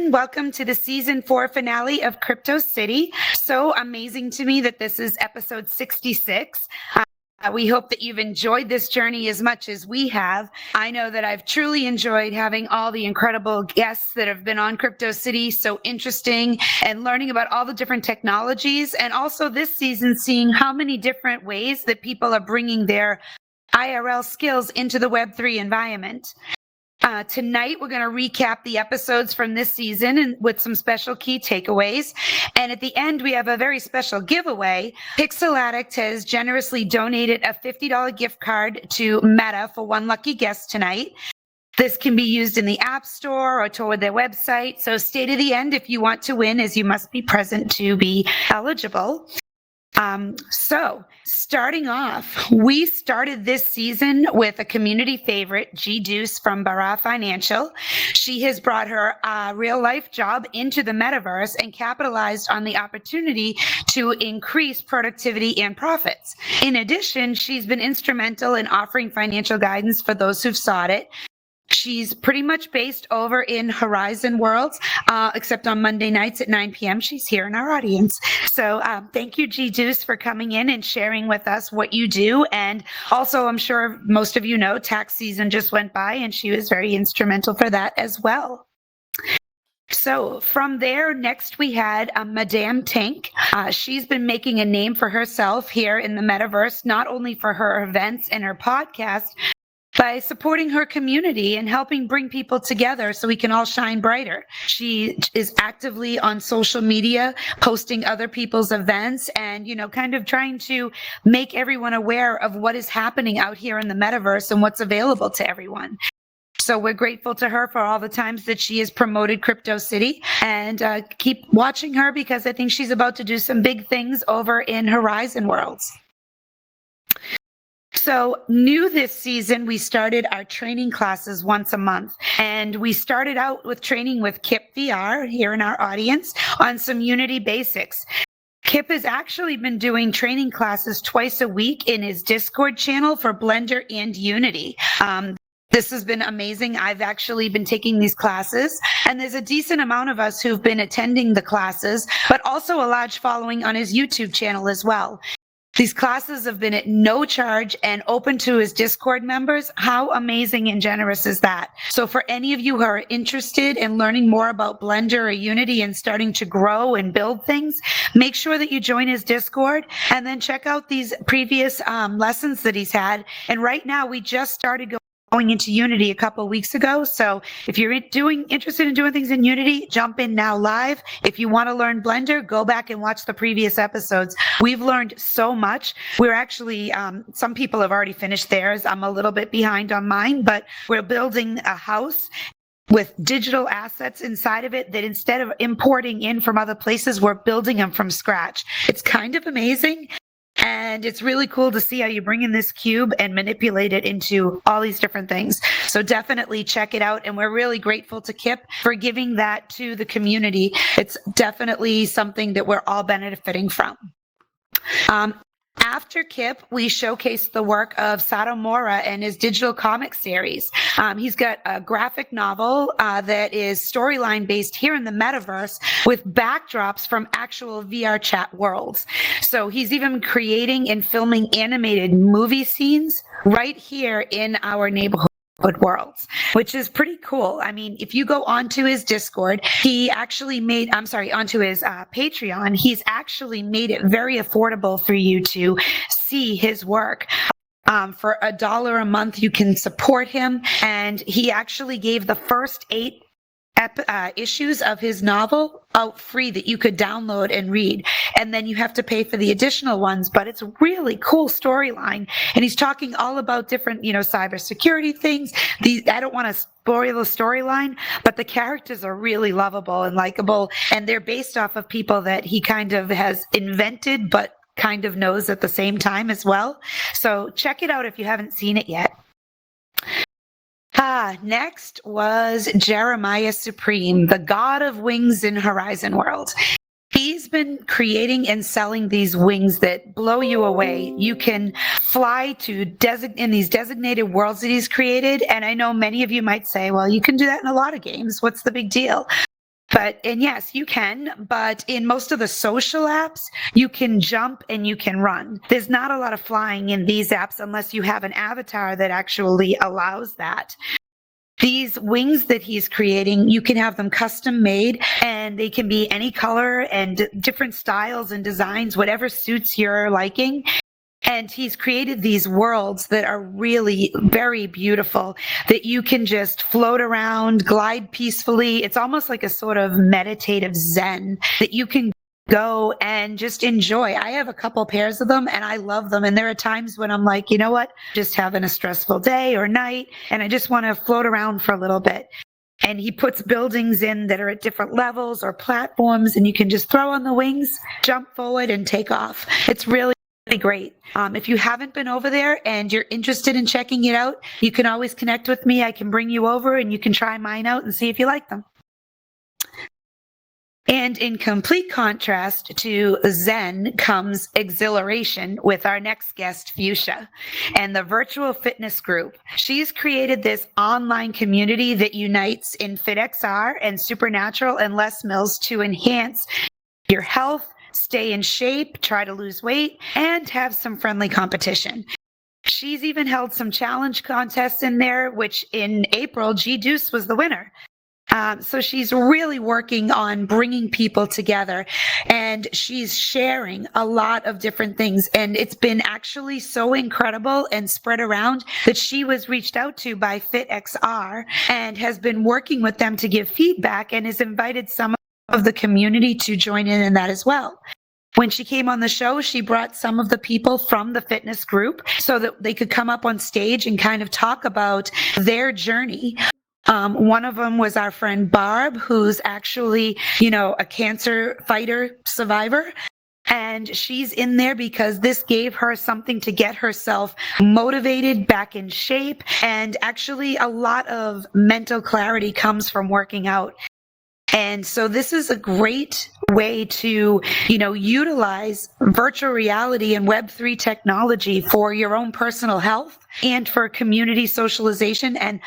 everyone. Welcome to the season 4 finale of Crypto City. So amazing to me that this is episode 66. We hope that you've enjoyed this journey as much as we have. I know that I've truly enjoyed having all the incredible guests that have been on Crypto City, so interesting, and learning about all the different technologies, and also this season seeing how many different ways that people are bringing their IRL skills into the Web3 environment. Tonight, we're going to recap the episodes from this season and with some special key takeaways. And at the end, we have a very special giveaway. Pixel Addict has generously donated a $50 gift card to Meta for one lucky guest tonight. This can be used in the App Store or toward their website. So stay to the end if you want to win, as you must be present to be eligible. So starting off, we started this season with a community favorite, G Deuce from Barra Financial. She has brought her real life job into the metaverse and capitalized on the opportunity to increase productivity and profits. In addition, she's been instrumental in offering financial guidance for those who've sought it. She's pretty much based over in Horizon Worlds, except on Monday nights at 9 p.m. She's here in our audience. So thank you, G Deuce, for coming in and sharing with us what you do. And also, I'm sure most of you know, tax season just went by, and she was very instrumental for that as well. So from there, next we had Madame Tank. She's been making a name for herself here in the metaverse, not only for her events and her podcast, by supporting her community and helping bring people together so we can all shine brighter. She is actively on social media, posting other people's events and, kind of trying to make everyone aware of what is happening out here in the metaverse and what's available to everyone. So we're grateful to her for all the times that she has promoted Crypto City, and keep watching her because I think she's about to do some big things over in Horizon Worlds. So new this season, we started our training classes once a month, and we started out with training with Kip VR here in our audience on some Unity basics. Kip has actually been doing training classes twice a week in his Discord channel for Blender and Unity. This has been amazing. I've actually been taking these classes, and there's a decent amount of us who've been attending the classes, but also a large following on his YouTube channel as well. These classes have been at no charge and open to his Discord members. How amazing and generous is that? So for any of you who are interested in learning more about Blender or Unity and starting to grow and build things, make sure that you join his Discord and then check out these previous lessons that he's had. And right now, we just started going into Unity a couple of weeks ago. So if you're interested in doing things in Unity, jump in now live. If you want to learn Blender, go back and watch the previous episodes. We've learned so much. We're actually, some people have already finished theirs. I'm a little bit behind on mine, but we're building a house with digital assets inside of it that instead of importing in from other places, we're building them from scratch. It's kind of amazing. And it's really cool to see how you bring in this cube and manipulate it into all these different things. So definitely check it out. And we're really grateful to Kip for giving that to the community. It's definitely something that we're all benefiting from. After Kip, we showcased the work of Sato Mora and his digital comic series. He's got a graphic novel that is storyline based here in the metaverse with backdrops from actual VR chat worlds. So he's even creating and filming animated movie scenes right here in our neighborhood worlds, which is pretty cool. I mean, if you go onto his Discord, he actually onto his Patreon, he's actually made it very affordable for you to see his work. For $1 a month, you can support him. And he actually gave the first 8 issues of his novel out free that you could download and read. And then you have to pay for the additional ones, but it's a really cool storyline. And he's talking all about different, cybersecurity things. I don't want to spoil the storyline, but the characters are really lovable and likable. And they're based off of people that he kind of has invented, but kind of knows at the same time as well. So check it out if you haven't seen it yet. Next was Jeremiah Supreme, the god of wings in Horizon World. He's been creating and selling these wings that blow you away. You can fly to in these designated worlds that he's created. And I know many of you might say, well, you can do that in a lot of games. What's the big deal? And yes, you can, but in most of the social apps, you can jump and you can run. There's not a lot of flying in these apps unless you have an avatar that actually allows that. These wings that he's creating, you can have them custom made, and they can be any color and different styles and designs, whatever suits your liking. And he's created these worlds that are really very beautiful, that you can just float around, glide peacefully. It's almost like a sort of meditative zen that you can go and just enjoy. I have a couple pairs of them and I love them. And there are times when I'm like, you know what, just having a stressful day or night, and I just want to float around for a little bit. And he puts buildings in that are at different levels or platforms, and you can just throw on the wings, jump forward, and take off. It's really great. If you haven't been over there and you're interested in checking it out, you can always connect with me. I can bring you over and you can try mine out and see if you like them. And in complete contrast to Zen comes exhilaration with our next guest, Fuchsia, and the virtual fitness group. She's created this online community that unites in FitXR and Supernatural and Les Mills to enhance your health, stay in shape, try to lose weight, and have some friendly competition. She's even held some challenge contests in there, which in April, G Deuce was the winner. So she's really working on bringing people together, and she's sharing a lot of different things. And it's been actually so incredible and spread around that she was reached out to by FitXR and has been working with them to give feedback and has invited some of the community to join in that as well. When she came on the show, she brought some of the people from the fitness group so that they could come up on stage and kind of talk about their journey. One of them was our friend Barb, who's actually, a cancer fighter survivor. And she's in there because this gave her something to get herself motivated, back in shape. And actually, a lot of mental clarity comes from working out. And so this is a great way to, utilize virtual reality and Web3 technology for your own personal health and for community socialization. And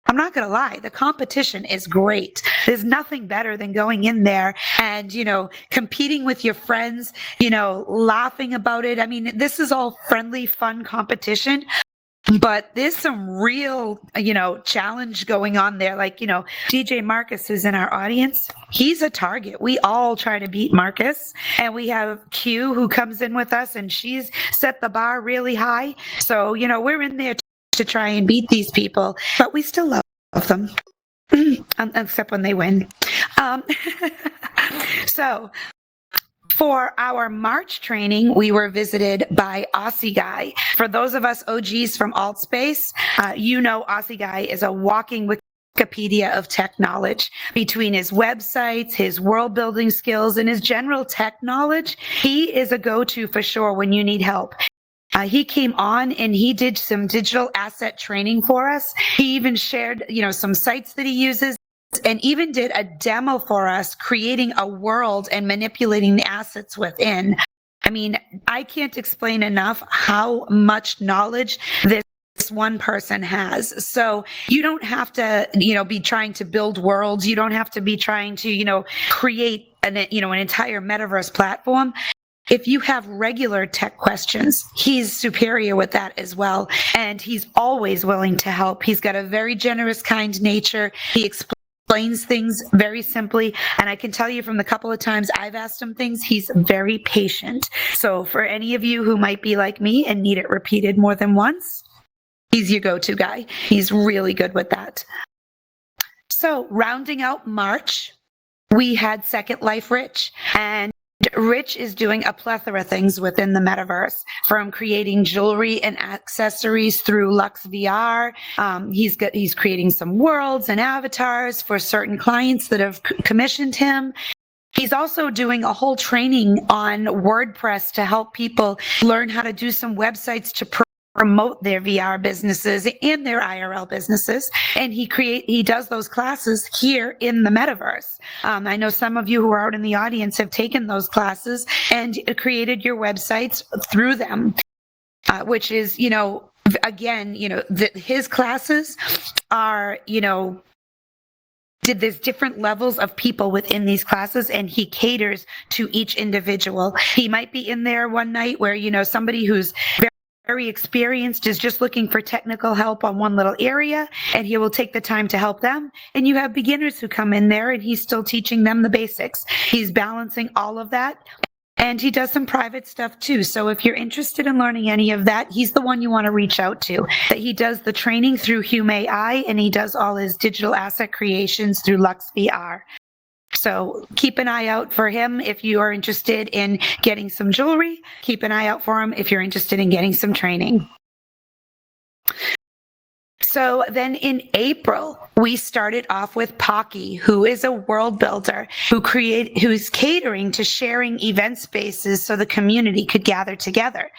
I'm not going to lie, the competition is great. There's nothing better than going in there and, competing with your friends, laughing about it. I mean, this is all friendly, fun competition. But there's some real, challenge going on there. Like, DJ Marcus is in our audience. He's a target. We all try to beat Marcus. And we have Q who comes in with us, and she's set the bar really high. So, we're in there to try and beat these people, but we still love them, except when they win. So for our March training, we were visited by Aussie Guy. For those of us OGs from AltSpace, Aussie Guy is a walking Wikipedia of tech knowledge. Between his websites, his world building skills, and his general tech knowledge, he is a go-to for sure when you need help. He came on and he did some digital asset training for us. He even shared, some sites that he uses, and even did a demo for us, creating a world and manipulating the assets within. I mean, I can't explain enough how much knowledge this one person has. So you don't have to, be trying to build worlds. You don't have to be trying to, create an entire metaverse platform. If you have regular tech questions, he's superior with that as well. And he's always willing to help. He's got a very generous, kind nature. He explains things very simply. And I can tell you from the couple of times I've asked him things, he's very patient. So for any of you who might be like me and need it repeated more than once, he's your go-to guy. He's really good with that. So rounding out March, we had Second Life Rich. And Rich is doing a plethora of things within the metaverse, from creating jewelry and accessories through Lux VR. He's creating some worlds and avatars for certain clients that have commissioned him. He's also doing a whole training on WordPress to help people learn how to do some websites to promote their VR businesses and their IRL businesses. And he does those classes here in the metaverse. I know some of you who are out in the audience have taken those classes and created your websites through them, which is, his classes are, there's different levels of people within these classes, and he caters to each individual. He might be in there one night where, somebody who's very experienced is just looking for technical help on one little area, and he will take the time to help them. And you have beginners who come in there and he's still teaching them the basics. He's balancing all of that. And he does some private stuff too. So if you're interested in learning any of that, he's the one you want to reach out to. That he does the training through Hume AI, and he does all his digital asset creations through Lux VR. So keep an eye out for him if you are interested in getting some jewelry. Keep an eye out for him if you're interested in getting some training. So then in April, we started off with Pocky, who is a world builder who's catering to sharing event spaces so the community could gather together.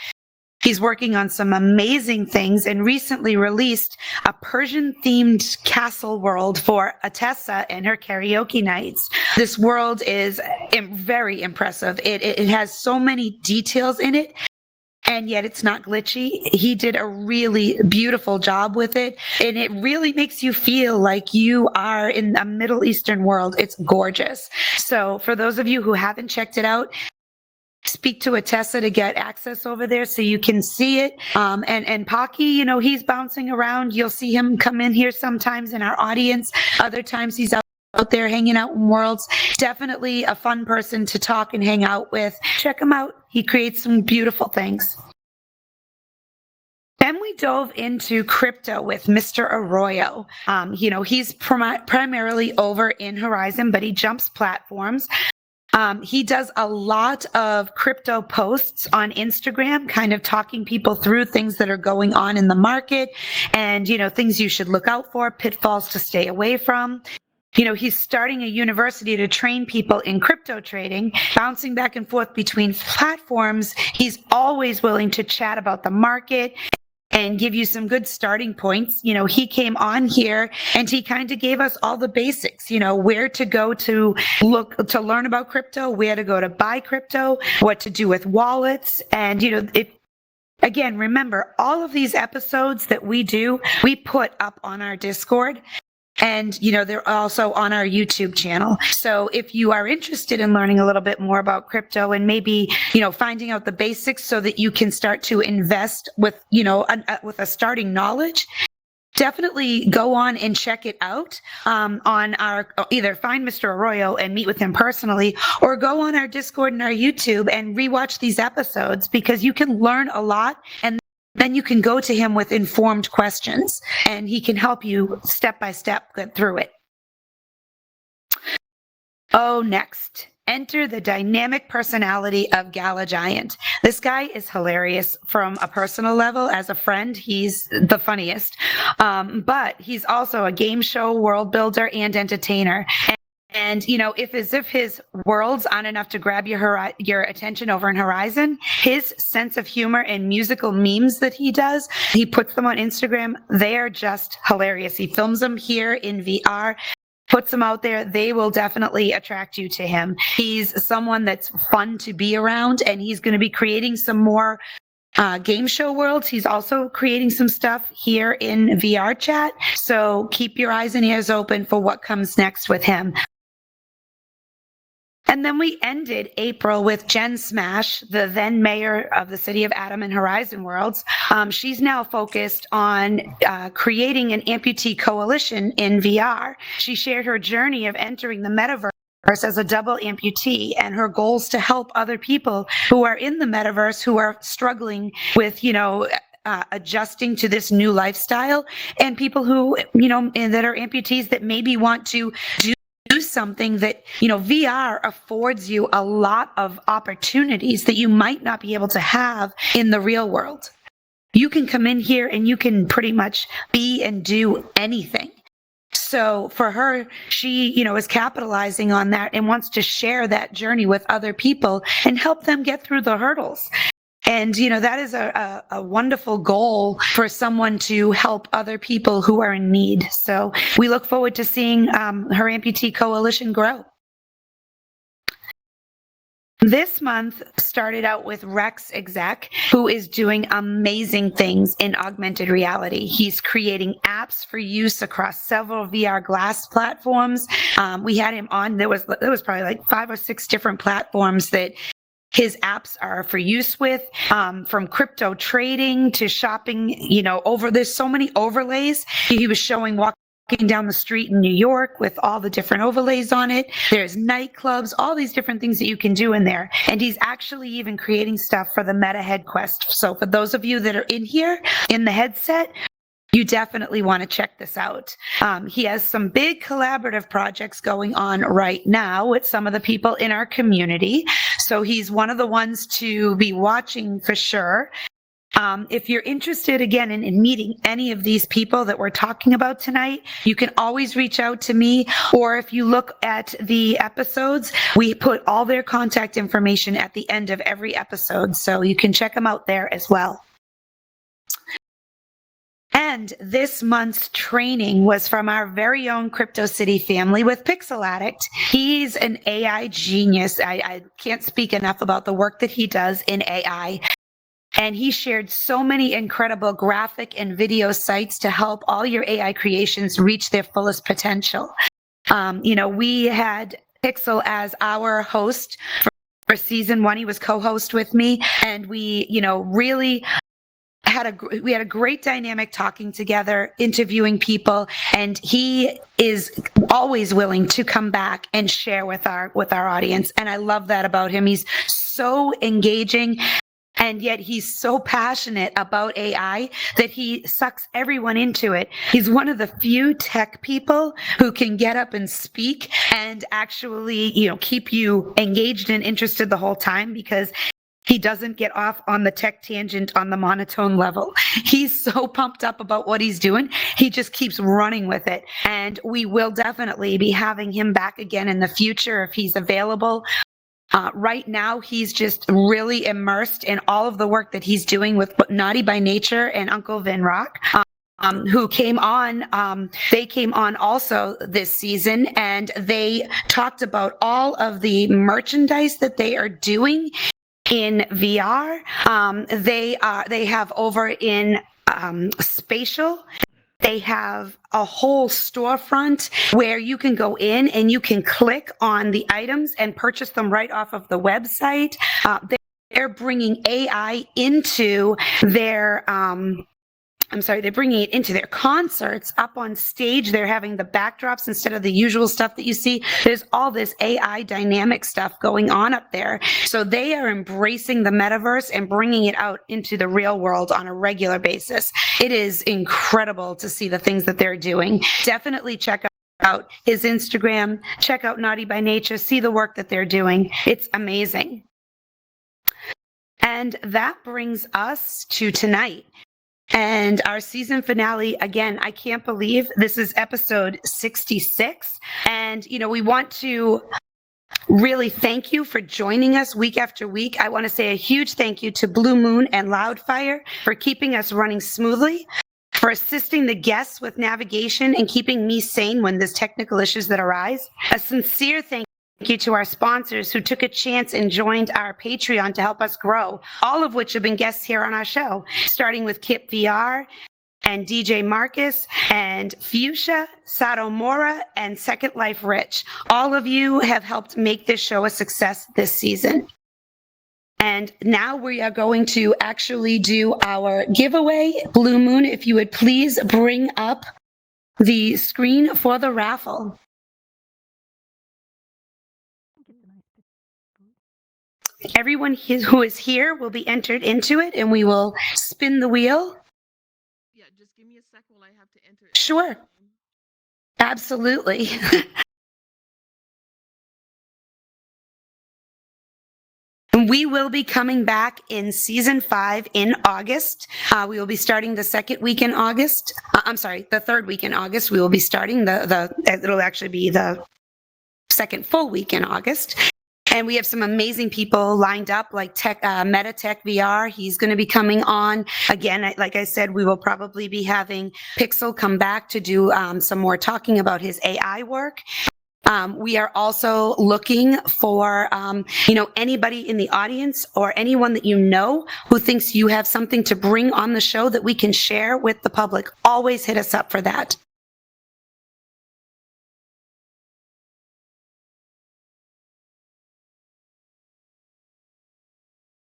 He's working on some amazing things and recently released a Persian-themed castle world for Atessa and her karaoke nights. This world is very impressive. It has so many details in it, and yet it's not glitchy. He did a really beautiful job with it, and it really makes you feel like you are in a Middle Eastern world. It's gorgeous. So for those of you who haven't checked it out, speak to Atessa to get access over there so you can see it. And Pocky, he's bouncing around. You'll see him come in here sometimes in our audience. Other times he's out there hanging out in worlds. Definitely a fun person to talk and hang out with. Check him out. He creates some beautiful things. Then we dove into crypto with Mr. Arroyo. He's primarily over in Horizon, but he jumps platforms. He does a lot of crypto posts on Instagram, kind of talking people through things that are going on in the market and, things you should look out for, pitfalls to stay away from. He's starting a university to train people in crypto trading, bouncing back and forth between platforms. He's always willing to chat about the market and give you some good starting points. He came on here and he kind of gave us all the basics, where to go to learn about crypto, where to go to buy crypto, what to do with wallets. And, again, remember, all of these episodes that we do, we put up on our Discord. And, they're also on our YouTube channel. So if you are interested in learning a little bit more about crypto and maybe, finding out the basics so that you can start to invest with, with a starting knowledge, definitely go on and check it out on our, either find Mr. Arroyo and meet with him personally, or go on our Discord and our YouTube and rewatch these episodes, because you can learn a lot, and then you can go to him with informed questions and he can help you step by step get through it. Next, enter the dynamic personality of Gala Giant. This guy is hilarious from a personal level. As a friend, he's the funniest. But he's also a game show world builder and entertainer. And, if his worlds aren't enough to grab your attention over in Horizon, his sense of humor and musical memes that he does, he puts them on Instagram. They are just hilarious. He films them here in VR, puts them out there. They will definitely attract you to him. He's someone that's fun to be around, and he's going to be creating some more game show worlds. He's also creating some stuff here in VR chat. So keep your eyes and ears open for what comes next with him. And then we ended April with Jen Smash, the then mayor of the city of Adam and Horizon Worlds. She's now focused on creating an amputee coalition in VR. She shared her journey of entering the metaverse as a double amputee and her goals to help other people who are in the metaverse who are struggling with, adjusting to this new lifestyle, and people who, that are amputees that maybe want to do something that, VR affords you a lot of opportunities that you might not be able to have in the real world. You can come in here and you can pretty much be and do anything. So for her, she, is capitalizing on that and wants to share that journey with other people and help them get through the hurdles. And, that is a wonderful goal for someone to help other people who are in need. So we look forward to seeing her amputee coalition grow. This month started out with Rex Exec, who is doing amazing things in augmented reality. He's creating apps for use across several VR glass platforms. We had him on. There was probably like 5 or 6 different platforms that his apps are for use with, from crypto trading to shopping. There's so many overlays. He was showing walking down the street in New York with all the different overlays on it. There's nightclubs, all these different things that you can do in there. And he's actually even creating stuff for the Meta Head Quest. So for those of you that are in here in the headset, you definitely want to check this out. He has some big collaborative projects going on right now with some of the people in our community. So he's one of the ones to be watching for sure. If you're interested, again, in meeting any of these people that we're talking about tonight, you can always reach out to me. Or if you look at the episodes, we put all their contact information at the end of every episode. So you can check them out there as well. And this month's training was from our very own Crypto City family with Pixel Addict. He's an AI genius. I can't speak enough about the work that he does in AI. And he shared so many incredible graphic and video sites to help all your AI creations reach their fullest potential. We had Pixel as our host for season 1. He was co-host with me, and we, really had a great dynamic talking together, interviewing people, and he is always willing to come back and share with our audience. And I love that about him. He's so engaging. And yet he's so passionate about AI that he sucks everyone into it. He's one of the few tech people who can get up and speak and actually, keep you engaged and interested the whole time, because he doesn't get off on the tech tangent on the monotone level. He's so pumped up about what he's doing. He just keeps running with it. And we will definitely be having him back again in the future if he's available. Right now, he's just really immersed in all of the work that he's doing with Naughty by Nature and Uncle Vin Rock, who came on. They came on also this season, and they talked about all of the merchandise that they are doing in VR. They have over in Spatial. They have a whole storefront where you can go in and you can click on the items and purchase them right off of the website. They're bringing AI into their they're bringing it into their concerts. Up on stage, they're having the backdrops instead of the usual stuff that you see. There's all this AI dynamic stuff going on up there. So they are embracing the metaverse and bringing it out into the real world on a regular basis. It is incredible to see the things that they're doing. Definitely check out his Instagram, check out Naughty by Nature, see the work that they're doing. It's amazing. And that brings us to tonight. And our season finale, again, I can't believe this is episode 66. And, we want to really thank you for joining us week after week. I want to say a huge thank you to Blue Moon and Loudfire for keeping us running smoothly, for assisting the guests with navigation and keeping me sane when there's technical issues that arise. A sincere thank you to our sponsors who took a chance and joined our Patreon to help us grow, all of which have been guests here on our show, starting with Kip VR and DJ Marcus and Fuchsia, Sato Mora, and Second Life Rich. All of you have helped make this show a success this season. And now we are going to actually do our giveaway. Blue Moon, if you would please bring up the screen for the raffle. Everyone who is here will be entered into it, and we will spin the wheel. Yeah, just give me a sec while I have to enter. Sure. Absolutely. We will be coming back in season 5 in August. We will be starting the second week in August. The third week in August. We will be starting it'll actually be the second full week in August. And we have some amazing people lined up, like Meta Tech VR. He's going to be coming on. Again, like I said, we will probably be having Pixel come back to do some more talking about his AI work. We are also looking for, anybody in the audience or anyone that you know who thinks you have something to bring on the show that we can share with the public. Always hit us up for that.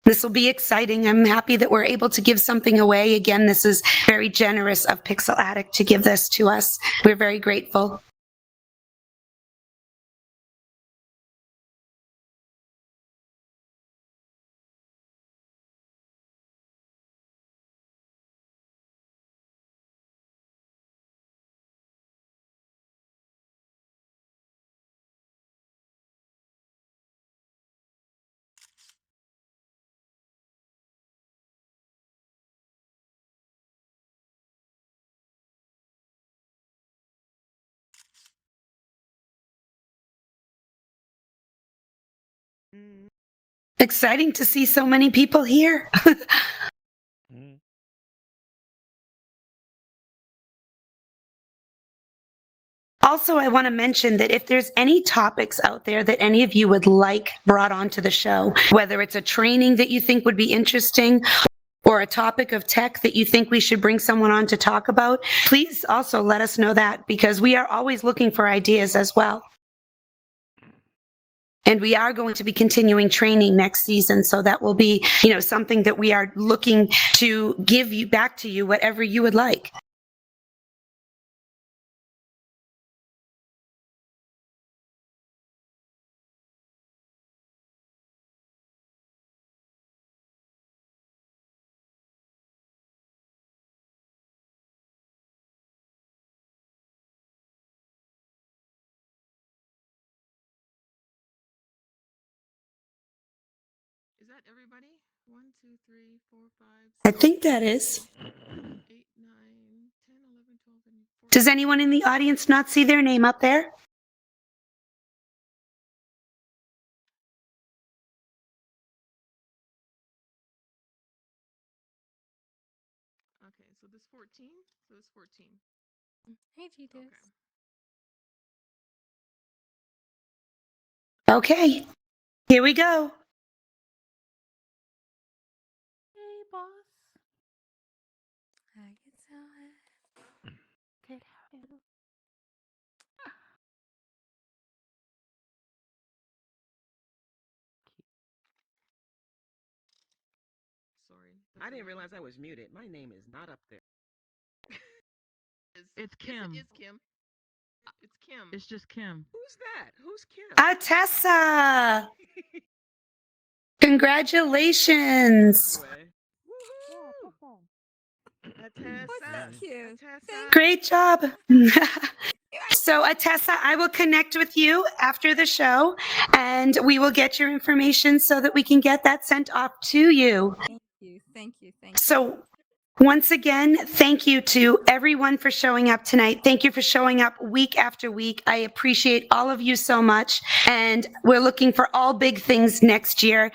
This will be exciting. I'm happy that we're able to give something away. Again, this is very generous of Pixel Addict to give this to us. We're very grateful. Exciting to see so many people here. Also, I want to mention that if there's any topics out there that any of you would like brought onto the show, whether it's a training that you think would be interesting or a topic of tech that you think we should bring someone on to talk about, please also let us know that, because we are always looking for ideas as well. And we are going to be continuing training next season. So that will be, something that we are looking to give you back to you, whatever you would like. Is that everybody? 1, 2, 3, 4, 5, I think that is. 8, 9, 10, 11, 12, and 14. Does anyone in the audience not see their name up there? Okay, so this 14. So this 14. Hey, G-Diz. Okay, here we go. Hey, boss. How you doing? Good. How are you? Sorry. I didn't realize I was muted. My name is not up there. It's Kim. Yes, it is Kim. It's Kim. It's just Kim. Who's that? Who's Kim? Tessa! Congratulations! Anyway. Woohoo! Thank you. Great job. So, Atessa, I will connect with you after the show, and we will get your information so that we can get that sent off to you. Thank you. Thank you. Thank you. So, once again, thank you to everyone for showing up tonight. Thank you for showing up week after week. I appreciate all of you so much, and we're looking for all big things next year.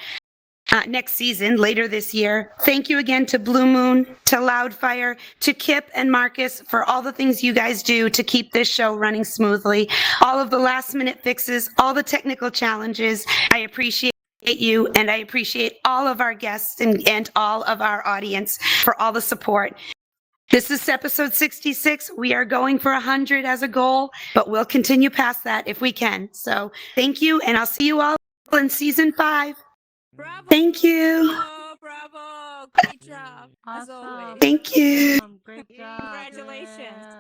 Next season, later this year. Thank you again to Blue Moon, to Loudfire, to Kip and Marcus for all the things you guys do to keep this show running smoothly. All of the last minute fixes, all the technical challenges. I appreciate you, and I appreciate all of our guests and all of our audience for all the support. This is episode 66. We are going for 100 as a goal, but we'll continue past that if we can. So thank you, and I'll see you all in season 5. Bravo. Thank you. Bravo. Great job. As Awesome. always. Thank you. Great job. Congratulations.